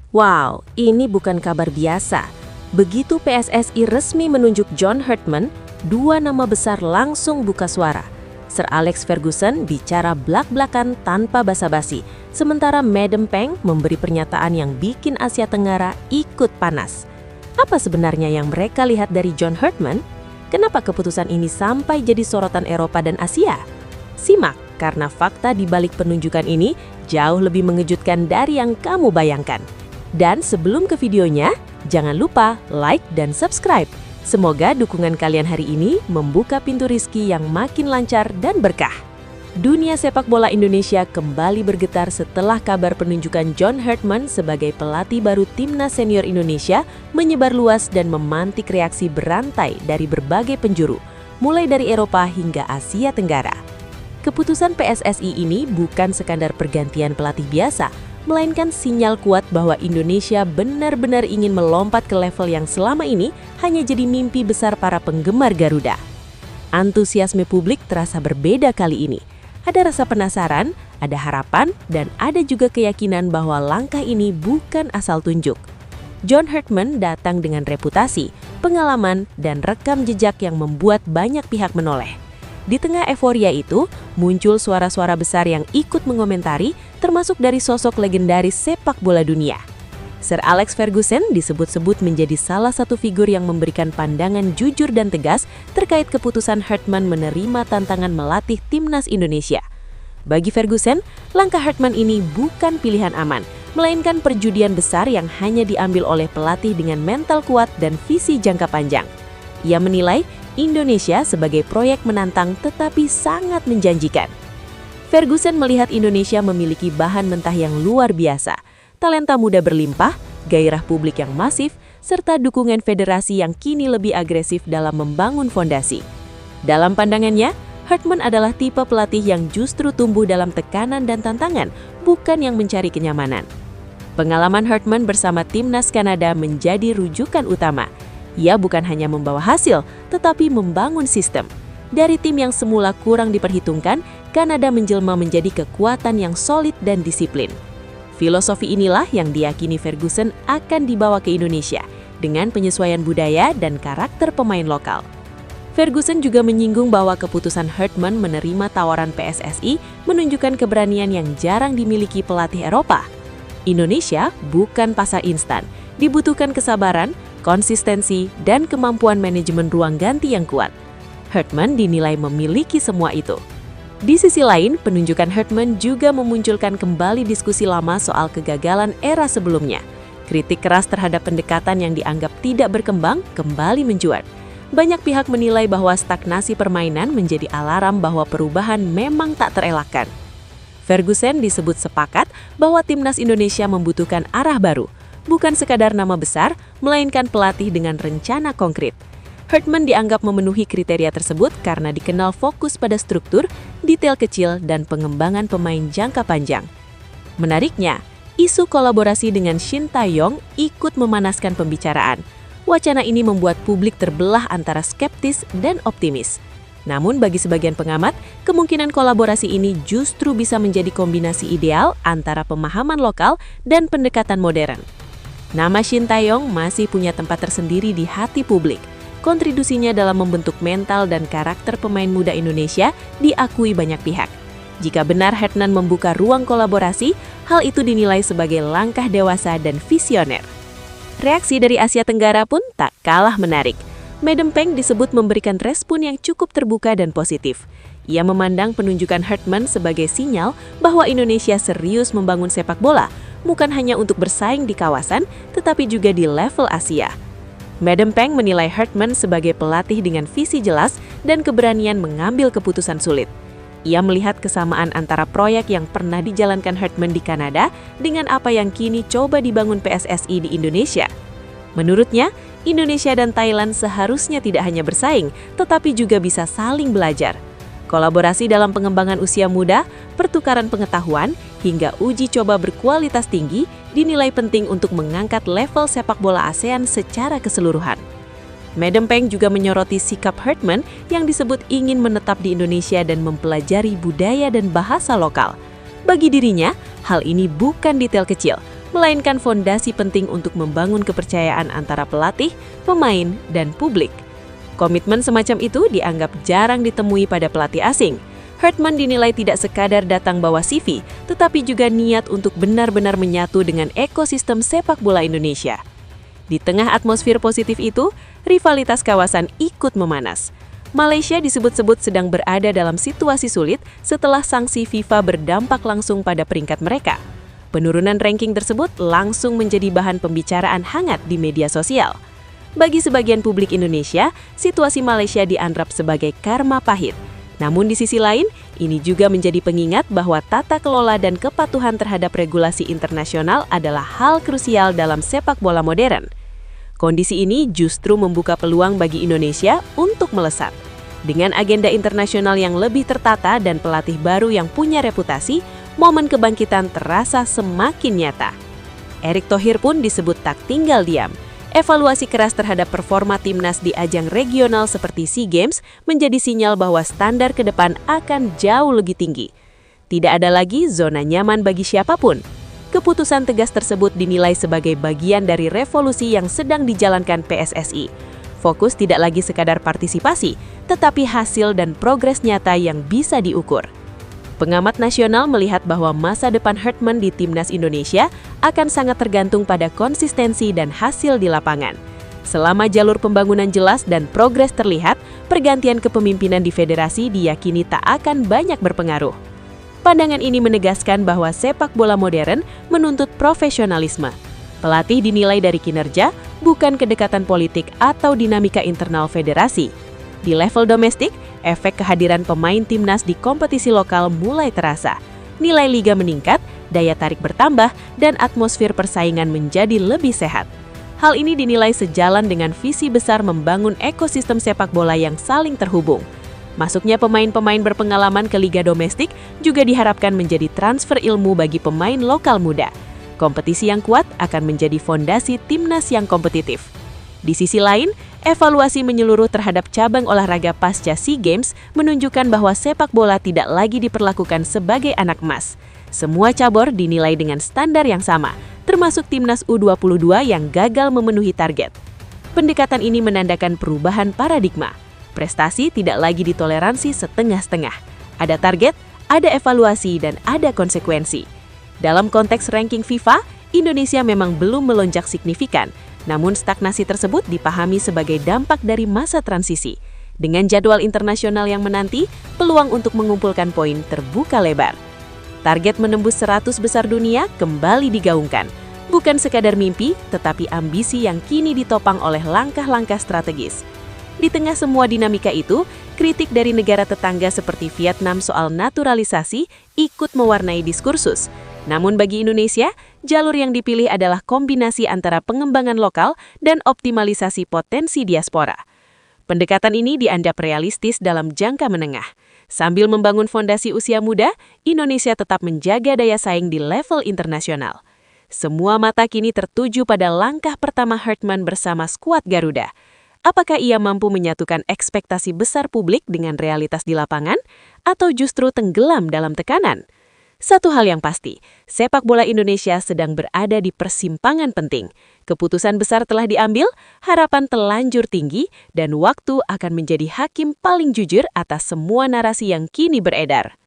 Wow, ini bukan kabar biasa. Begitu PSSI resmi menunjuk John Herdman, dua nama besar langsung buka suara. Sir Alex Ferguson bicara blak-blakan tanpa basa-basi, sementara Madam Peng memberi pernyataan yang bikin Asia Tenggara ikut panas. Apa sebenarnya yang mereka lihat dari John Herdman? Kenapa keputusan ini sampai jadi sorotan Eropa dan Asia? Simak, karena fakta di balik penunjukan ini jauh lebih mengejutkan dari yang kamu bayangkan. Dan sebelum ke videonya, jangan lupa like dan subscribe. Semoga dukungan kalian hari ini membuka pintu rezeki yang makin lancar dan berkah. Dunia sepak bola Indonesia kembali bergetar setelah kabar penunjukan John Herdman sebagai pelatih baru Timnas Senior Indonesia menyebar luas dan memantik reaksi berantai dari berbagai penjuru, mulai dari Eropa hingga Asia Tenggara. Keputusan PSSI ini bukan sekadar pergantian pelatih biasa, melainkan sinyal kuat bahwa Indonesia benar-benar ingin melompat ke level yang selama ini hanya jadi mimpi besar para penggemar Garuda. Antusiasme publik terasa berbeda kali ini. Ada rasa penasaran, ada harapan, dan ada juga keyakinan bahwa langkah ini bukan asal tunjuk. John Herdman datang dengan reputasi, pengalaman, dan rekam jejak yang membuat banyak pihak menoleh. Di tengah euforia itu, muncul suara-suara besar yang ikut mengomentari, termasuk dari sosok legendaris sepak bola dunia. Sir Alex Ferguson disebut-sebut menjadi salah satu figur yang memberikan pandangan jujur dan tegas terkait keputusan Herdman menerima tantangan melatih Timnas Indonesia. Bagi Ferguson, langkah Herdman ini bukan pilihan aman, melainkan perjudian besar yang hanya diambil oleh pelatih dengan mental kuat dan visi jangka panjang. Ia menilai Indonesia sebagai proyek menantang tetapi sangat menjanjikan. Ferguson melihat Indonesia memiliki bahan mentah yang luar biasa, talenta muda berlimpah, gairah publik yang masif, serta dukungan federasi yang kini lebih agresif dalam membangun fondasi. Dalam pandangannya, Herdman adalah tipe pelatih yang justru tumbuh dalam tekanan dan tantangan, bukan yang mencari kenyamanan. Pengalaman Herdman bersama Timnas Kanada menjadi rujukan utama. Ia bukan hanya membawa hasil, tetapi membangun sistem. Dari tim yang semula kurang diperhitungkan, Kanada menjelma menjadi kekuatan yang solid dan disiplin. Filosofi inilah yang diyakini Ferguson akan dibawa ke Indonesia, dengan penyesuaian budaya dan karakter pemain lokal. Ferguson juga menyinggung bahwa keputusan Herdman menerima tawaran PSSI menunjukkan keberanian yang jarang dimiliki pelatih Eropa. Indonesia bukan pasar instan, dibutuhkan kesabaran, konsistensi, dan kemampuan manajemen ruang ganti yang kuat. Herdman dinilai memiliki semua itu. Di sisi lain, penunjukan Herdman juga memunculkan kembali diskusi lama soal kegagalan era sebelumnya. Kritik keras terhadap pendekatan yang dianggap tidak berkembang kembali mencuat. Banyak pihak menilai bahwa stagnasi permainan menjadi alarm bahwa perubahan memang tak terelakkan. Ferguson disebut sepakat bahwa Timnas Indonesia membutuhkan arah baru, bukan sekadar nama besar, melainkan pelatih dengan rencana konkret. Herdman dianggap memenuhi kriteria tersebut karena dikenal fokus pada struktur, detail kecil, dan pengembangan pemain jangka panjang. Menariknya, isu kolaborasi dengan Shin Tae-yong ikut memanaskan pembicaraan. Wacana ini membuat publik terbelah antara skeptis dan optimis. Namun bagi sebagian pengamat, kemungkinan kolaborasi ini justru bisa menjadi kombinasi ideal antara pemahaman lokal dan pendekatan modern. Nama Shin Tae-yong masih punya tempat tersendiri di hati publik. Kontribusinya dalam membentuk mental dan karakter pemain muda Indonesia diakui banyak pihak. Jika benar Herdman membuka ruang kolaborasi, hal itu dinilai sebagai langkah dewasa dan visioner. Reaksi dari Asia Tenggara pun tak kalah menarik. Madam Peng disebut memberikan respon yang cukup terbuka dan positif. Ia memandang penunjukan Herdman sebagai sinyal bahwa Indonesia serius membangun sepak bola, bukan hanya untuk bersaing di kawasan, tetapi juga di level Asia. Madam Peng menilai Herdman sebagai pelatih dengan visi jelas dan keberanian mengambil keputusan sulit. Ia melihat kesamaan antara proyek yang pernah dijalankan Herdman di Kanada dengan apa yang kini coba dibangun PSSI di Indonesia. Menurutnya, Indonesia dan Thailand seharusnya tidak hanya bersaing, tetapi juga bisa saling belajar. Kolaborasi dalam pengembangan usia muda, pertukaran pengetahuan, hingga uji coba berkualitas tinggi dinilai penting untuk mengangkat level sepak bola ASEAN secara keseluruhan. Madam Peng juga menyoroti sikap Herdman yang disebut ingin menetap di Indonesia dan mempelajari budaya dan bahasa lokal. Bagi dirinya, hal ini bukan detail kecil, melainkan fondasi penting untuk membangun kepercayaan antara pelatih, pemain, dan publik. Komitmen semacam itu dianggap jarang ditemui pada pelatih asing. Hartman dinilai tidak sekadar datang bawa CV, tetapi juga niat untuk benar-benar menyatu dengan ekosistem sepak bola Indonesia. Di tengah atmosfer positif itu, rivalitas kawasan ikut memanas. Malaysia disebut-sebut sedang berada dalam situasi sulit setelah sanksi FIFA berdampak langsung pada peringkat mereka. Penurunan ranking tersebut langsung menjadi bahan pembicaraan hangat di media sosial. Bagi sebagian publik Indonesia, situasi Malaysia dianggap sebagai karma pahit. Namun di sisi lain, ini juga menjadi pengingat bahwa tata kelola dan kepatuhan terhadap regulasi internasional adalah hal krusial dalam sepak bola modern. Kondisi ini justru membuka peluang bagi Indonesia untuk melesat. Dengan agenda internasional yang lebih tertata dan pelatih baru yang punya reputasi, momen kebangkitan terasa semakin nyata. Erick Thohir pun disebut tak tinggal diam. Evaluasi keras terhadap performa timnas di ajang regional seperti SEA Games menjadi sinyal bahwa standar ke depan akan jauh lebih tinggi. Tidak ada lagi zona nyaman bagi siapapun. Keputusan tegas tersebut dinilai sebagai bagian dari revolusi yang sedang dijalankan PSSI. Fokus tidak lagi sekadar partisipasi, tetapi hasil dan progres nyata yang bisa diukur. Pengamat nasional melihat bahwa masa depan Hartman di timnas Indonesia akan sangat tergantung pada konsistensi dan hasil di lapangan. Selama jalur pembangunan jelas dan progres terlihat, pergantian kepemimpinan di federasi diyakini tak akan banyak berpengaruh. Pandangan ini menegaskan bahwa sepak bola modern menuntut profesionalisme. Pelatih dinilai dari kinerja, bukan kedekatan politik atau dinamika internal federasi. Di level domestik, efek kehadiran pemain timnas di kompetisi lokal mulai terasa. Nilai liga meningkat, daya tarik bertambah, dan atmosfer persaingan menjadi lebih sehat. Hal ini dinilai sejalan dengan visi besar membangun ekosistem sepak bola yang saling terhubung. Masuknya pemain-pemain berpengalaman ke liga domestik juga diharapkan menjadi transfer ilmu bagi pemain lokal muda. Kompetisi yang kuat akan menjadi fondasi timnas yang kompetitif. Di sisi lain, evaluasi menyeluruh terhadap cabang olahraga pasca SEA Games menunjukkan bahwa sepak bola tidak lagi diperlakukan sebagai anak emas. Semua cabur dinilai dengan standar yang sama, termasuk timnas U22 yang gagal memenuhi target. Pendekatan ini menandakan perubahan paradigma. Prestasi tidak lagi ditoleransi setengah-setengah. Ada target, ada evaluasi, dan ada konsekuensi. Dalam konteks ranking FIFA, Indonesia memang belum melonjak signifikan, namun stagnasi tersebut dipahami sebagai dampak dari masa transisi. Dengan jadwal internasional yang menanti, peluang untuk mengumpulkan poin terbuka lebar. Target menembus 100 besar dunia kembali digaungkan. Bukan sekadar mimpi, tetapi ambisi yang kini ditopang oleh langkah-langkah strategis. Di tengah semua dinamika itu, kritik dari negara tetangga seperti Vietnam soal naturalisasi ikut mewarnai diskursus. Namun bagi Indonesia, jalur yang dipilih adalah kombinasi antara pengembangan lokal dan optimalisasi potensi diaspora. Pendekatan ini dianggap realistis dalam jangka menengah. Sambil membangun fondasi usia muda, Indonesia tetap menjaga daya saing di level internasional. Semua mata kini tertuju pada langkah pertama Hartman bersama skuad Garuda. Apakah ia mampu menyatukan ekspektasi besar publik dengan realitas di lapangan, atau justru tenggelam dalam tekanan? Satu hal yang pasti, sepak bola Indonesia sedang berada di persimpangan penting. Keputusan besar telah diambil, harapan telanjur tinggi, dan waktu akan menjadi hakim paling jujur atas semua narasi yang kini beredar.